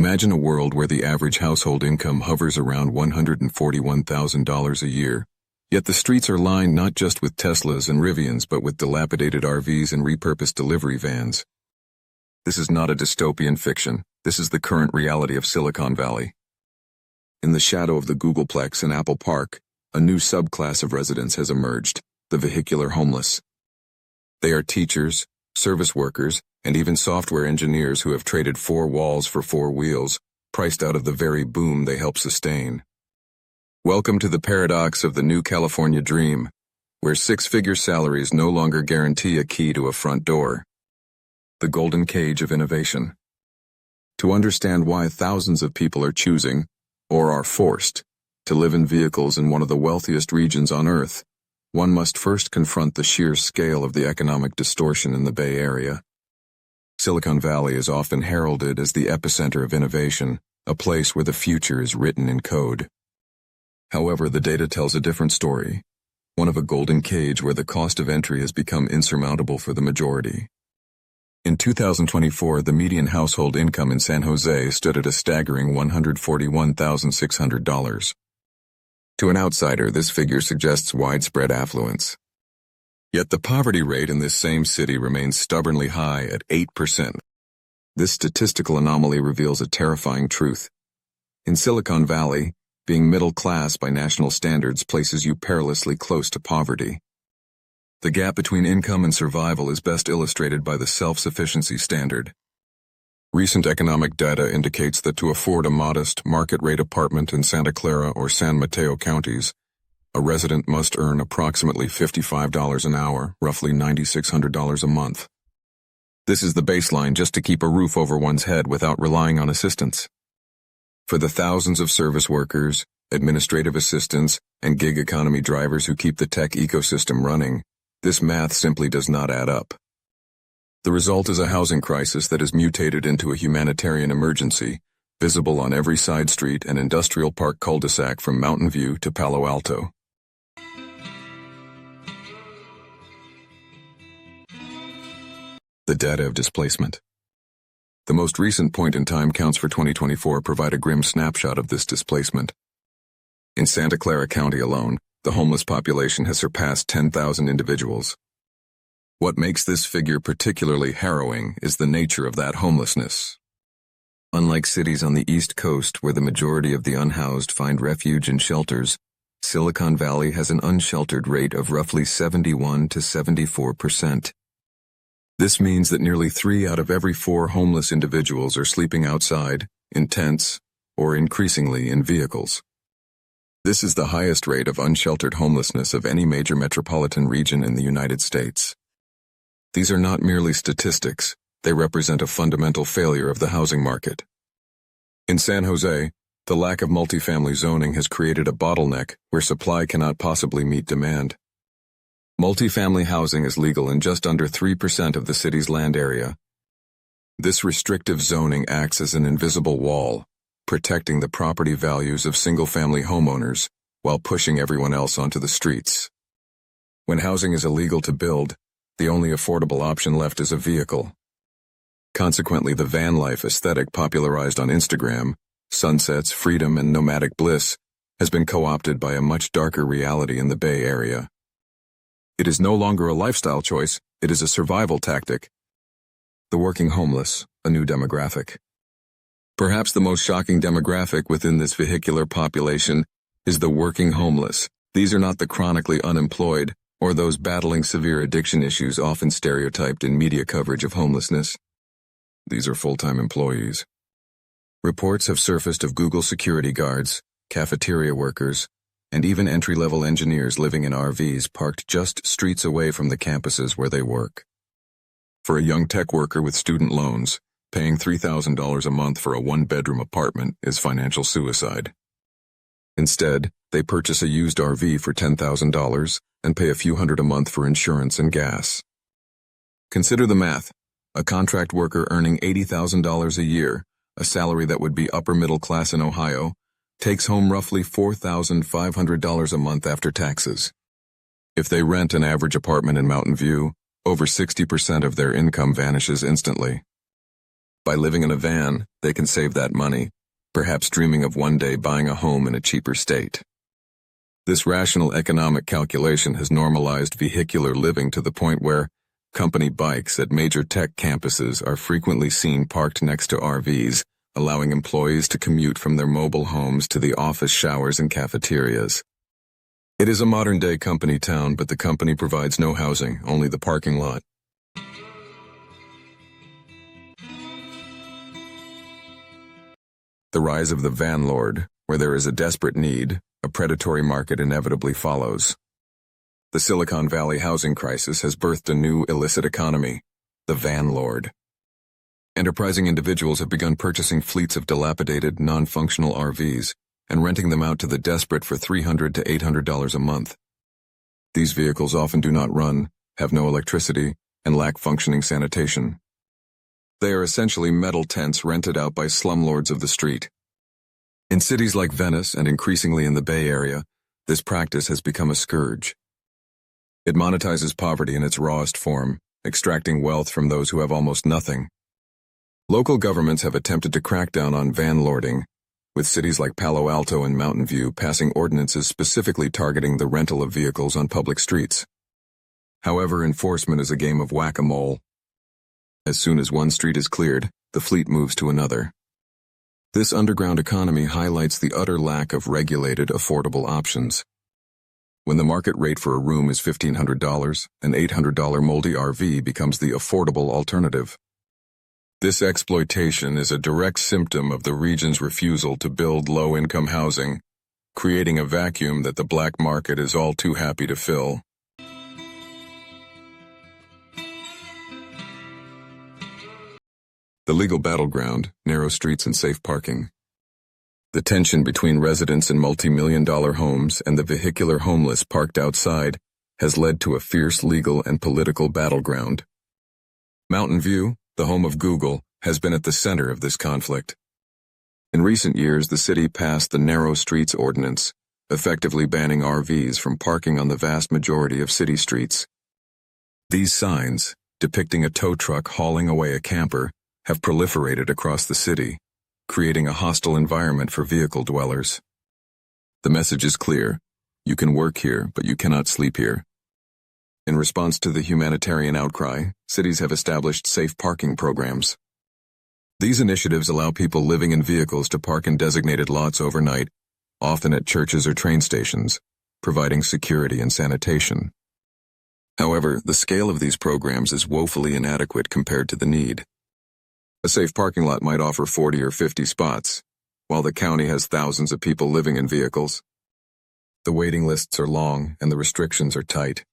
Imagine a world where the average household income hovers around $141,000 a year, yet the streets are lined not just with Teslas and Rivians but with dilapidated RVs and repurposed delivery vans. This is not a dystopian fiction. This is the current reality of Silicon Valley. In the shadow of the Googleplex and Apple Park, a new subclass of residents has emerged, the vehicular homeless. They are teachers, service workers, and even software engineers who have traded 4 walls for 4 wheels, priced out of the very boom they help sustain. Welcome to the paradox of the new California dream, where 6-figure salaries no longer guarantee a key to a front door. The golden cage of innovation. To understand why thousands of people are choosing, or are forced, to live in vehicles in one of the wealthiest regions on Earth, one must first confront the sheer scale of the economic distortion in the Bay Area. Silicon Valley is often heralded as the epicenter of innovation, a place where the future is written in code. However, the data tells a different story, one of a golden cage where the cost of entry has become insurmountable for the majority. In 2024, the median household income in San Jose stood at a staggering $141,600. To an outsider, this figure suggests widespread affluence. Yet the poverty rate in this same city remains stubbornly high at 8%. This statistical anomaly reveals a terrifying truth. In Silicon Valley, being middle class by national standards places you perilously close to poverty. The gap between income and survival is best illustrated by the self-sufficiency standard. Recent economic data indicates that to afford a modest, market-rate apartment in Santa Clara or San Mateo counties, a resident must earn approximately $55 an hour, roughly $9,600 a month. This is the baseline just to keep a roof over one's head without relying on assistance. For the thousands of service workers, administrative assistants, and gig economy drivers who keep the tech ecosystem running, this math simply does not add up. The result is a housing crisis that is mutated into a humanitarian emergency, visible on every side street and industrial park cul-de-sac from Mountain View to Palo Alto. The data of displacement. The most recent point-in-time counts for 2024 provide a grim snapshot of this displacement. In Santa Clara County alone, the homeless population has surpassed 10,000 individuals. What makes this figure particularly harrowing is the nature of that homelessness. Unlike cities on the East Coast where the majority of the unhoused find refuge in shelters, Silicon Valley has an unsheltered rate of roughly 71 to 74%. This means that nearly 3 out of every 4 homeless individuals are sleeping outside, in tents, or increasingly in vehicles. This is the highest rate of unsheltered homelessness of any major metropolitan region in the United States. These are not merely statistics, they represent a fundamental failure of the housing market. In San Jose, the lack of multifamily zoning has created a bottleneck where supply cannot possibly meet demand. Multifamily housing is legal in just under 3% of the city's land area. This restrictive zoning acts as an invisible wall, protecting the property values of single-family homeowners while pushing everyone else onto the streets. When housing is illegal to build, the only affordable option left is a vehicle. Consequently, the van life aesthetic popularized on Instagram, sunsets, freedom, and nomadic bliss, has been co-opted by a much darker reality in the Bay Area. It is no longer a lifestyle choice, it is a survival tactic. The working homeless, a new demographic. Perhaps the most shocking demographic within this vehicular population is the working homeless. These are not the chronically unemployed, or those battling severe addiction issues often stereotyped in media coverage of homelessness. These are full-time employees. Reports have surfaced of Google security guards, cafeteria workers, and even entry-level engineers living in RVs parked just streets away from the campuses where they work. For a young tech worker with student loans, paying $3,000 a month for a 1-bedroom apartment is financial suicide. Instead, they purchase a used RV for $10,000 and pay a few hundred a month for insurance and gas. Consider the math. A contract worker earning $80,000 a year, a salary that would be upper middle class in Ohio, takes home roughly $4,500 a month after taxes. If they rent an average apartment in Mountain View, over 60% of their income vanishes instantly. By living in a van, they can save that money, perhaps dreaming of one day buying a home in a cheaper state. This rational economic calculation has normalized vehicular living to the point where company bikes at major tech campuses are frequently seen parked next to RVs, allowing employees to commute from their mobile homes to the office showers and cafeterias. It is a modern-day company town, but the company provides no housing, only the parking lot. The rise of the Vanlord. Where there is a desperate need, a predatory market inevitably follows. The Silicon Valley housing crisis has birthed a new illicit economy, the Vanlord. Enterprising individuals have begun purchasing fleets of dilapidated, non-functional RVs and renting them out to the desperate for $300 to $800 a month. These vehicles often do not run, have no electricity, and lack functioning sanitation. They are essentially metal tents rented out by slumlords of the street. In cities like Venice and increasingly in the Bay Area, this practice has become a scourge. It monetizes poverty in its rawest form, extracting wealth from those who have almost nothing. Local governments have attempted to crack down on vanlording, with cities like Palo Alto and Mountain View passing ordinances specifically targeting the rental of vehicles on public streets. However, enforcement is a game of whack-a-mole. As soon as one street is cleared, the fleet moves to another. This underground economy highlights the utter lack of regulated, affordable options. When the market rate for a room is $1,500, an $800 moldy RV becomes the affordable alternative. This exploitation is a direct symptom of the region's refusal to build low-income housing, creating a vacuum that the black market is all too happy to fill. The legal battleground, narrow streets and safe parking. The tension between residents in multi-million-dollar homes and the vehicular homeless parked outside has led to a fierce legal and political battleground. Mountain View, the home of Google, has been at the center of this conflict. In recent years, the city passed the Narrow Streets Ordinance, effectively banning RVs from parking on the vast majority of city streets. These signs, depicting a tow truck hauling away a camper, have proliferated across the city, creating a hostile environment for vehicle dwellers. The message is clear: you can work here, but you cannot sleep here. In response to the humanitarian outcry, cities have established safe parking programs. These initiatives allow people living in vehicles to park in designated lots overnight, often at churches or train stations, providing security and sanitation. However, the scale of these programs is woefully inadequate compared to the need. A safe parking lot might offer 40 or 50 spots, while the county has thousands of people living in vehicles. The waiting lists are long and the restrictions are tight.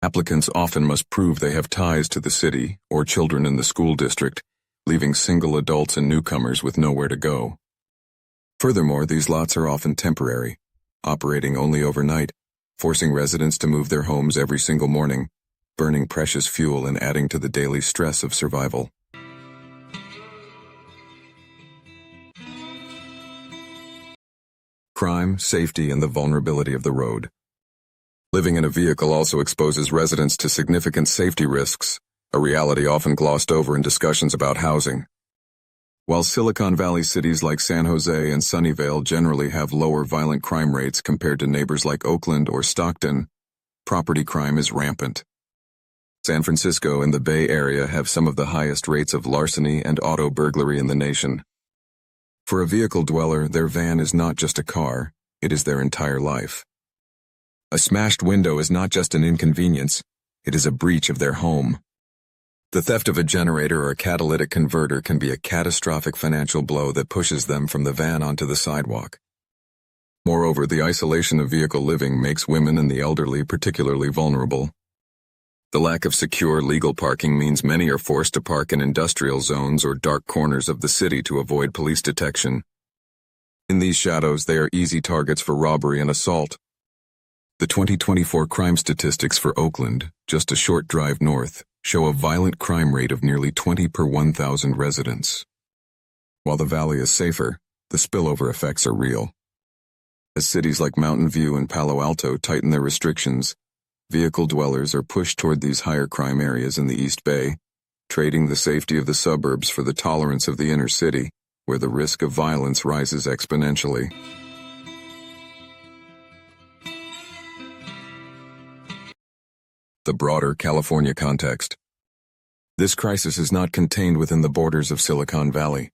Applicants often must prove they have ties to the city or children in the school district, leaving single adults and newcomers with nowhere to go. Furthermore, these lots are often temporary, operating only overnight, forcing residents to move their homes every single morning, burning precious fuel and adding to the daily stress of survival. Crime, safety, and the vulnerability of the road. Living in a vehicle also exposes residents to significant safety risks, a reality often glossed over in discussions about housing. While Silicon Valley cities like San Jose and Sunnyvale generally have lower violent crime rates compared to neighbors like Oakland or Stockton, property crime is rampant. San Francisco and the Bay Area have some of the highest rates of larceny and auto burglary in the nation. For a vehicle dweller, their van is not just a car, it is their entire life. A smashed window is not just an inconvenience, it is a breach of their home. The theft of a generator or a catalytic converter can be a catastrophic financial blow that pushes them from the van onto the sidewalk. Moreover, the isolation of vehicle living makes women and the elderly particularly vulnerable. The lack of secure legal parking means many are forced to park in industrial zones or dark corners of the city to avoid police detection. In these shadows, they are easy targets for robbery and assault. The 2024 crime statistics for Oakland, just a short drive north, show a violent crime rate of nearly 20 per 1,000 residents. While the valley is safer, the spillover effects are real. As cities like Mountain View and Palo Alto tighten their restrictions, vehicle dwellers are pushed toward these higher crime areas in the East Bay, trading the safety of the suburbs for the tolerance of the inner city, where the risk of violence rises exponentially. The broader California context. This crisis is not contained within the borders of Silicon Valley.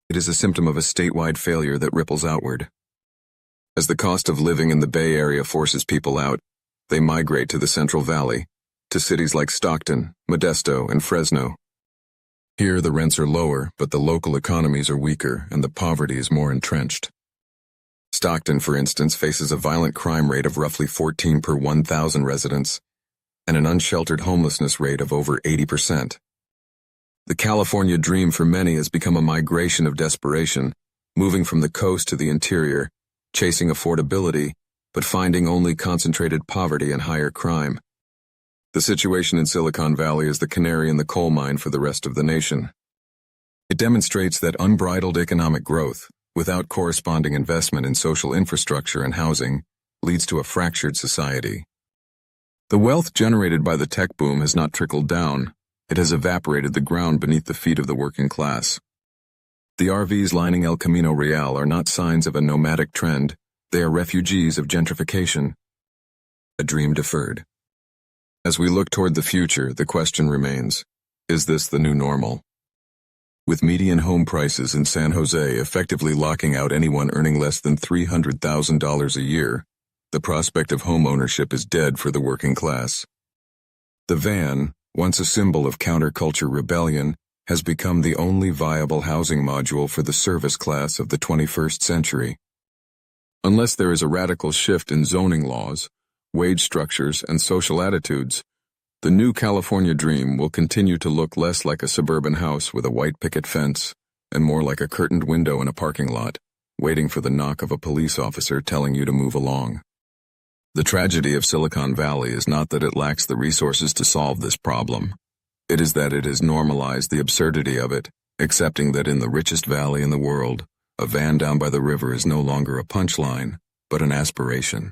It is a symptom of a statewide failure that ripples outward. As the cost of living in the Bay Area forces people out, they migrate to the Central Valley, to cities like Stockton, Modesto, and Fresno. Here the rents are lower, but the local economies are weaker and the poverty is more entrenched. Stockton, for instance, faces a violent crime rate of roughly 14 per 1,000 residents, and an unsheltered homelessness rate of over 80%. The California dream for many has become a migration of desperation, moving from the coast to the interior, chasing affordability, but finding only concentrated poverty and higher crime. The situation in Silicon Valley is the canary in the coal mine for the rest of the nation. It demonstrates that unbridled economic growth, without corresponding investment in social infrastructure and housing, leads to a fractured society. The wealth generated by the tech boom has not trickled down. It has evaporated the ground beneath the feet of the working class. The RVs lining El Camino Real are not signs of a nomadic trend. They are refugees of gentrification. A dream deferred. As we look toward the future, the question remains, is this the new normal? With median home prices in San Jose effectively locking out anyone earning less than $300,000 a year, the prospect of home ownership is dead for the working class. The van, once a symbol of counterculture rebellion, has become the only viable housing module for the service class of the 21st century. Unless there is a radical shift in zoning laws, wage structures, and social attitudes, the new California dream will continue to look less like a suburban house with a white picket fence and more like a curtained window in a parking lot, waiting for the knock of a police officer telling you to move along. The tragedy of Silicon Valley is not that it lacks the resources to solve this problem. It is that it has normalized the absurdity of it, accepting that in the richest valley in the world, a van down by the river is no longer a punchline, but an aspiration.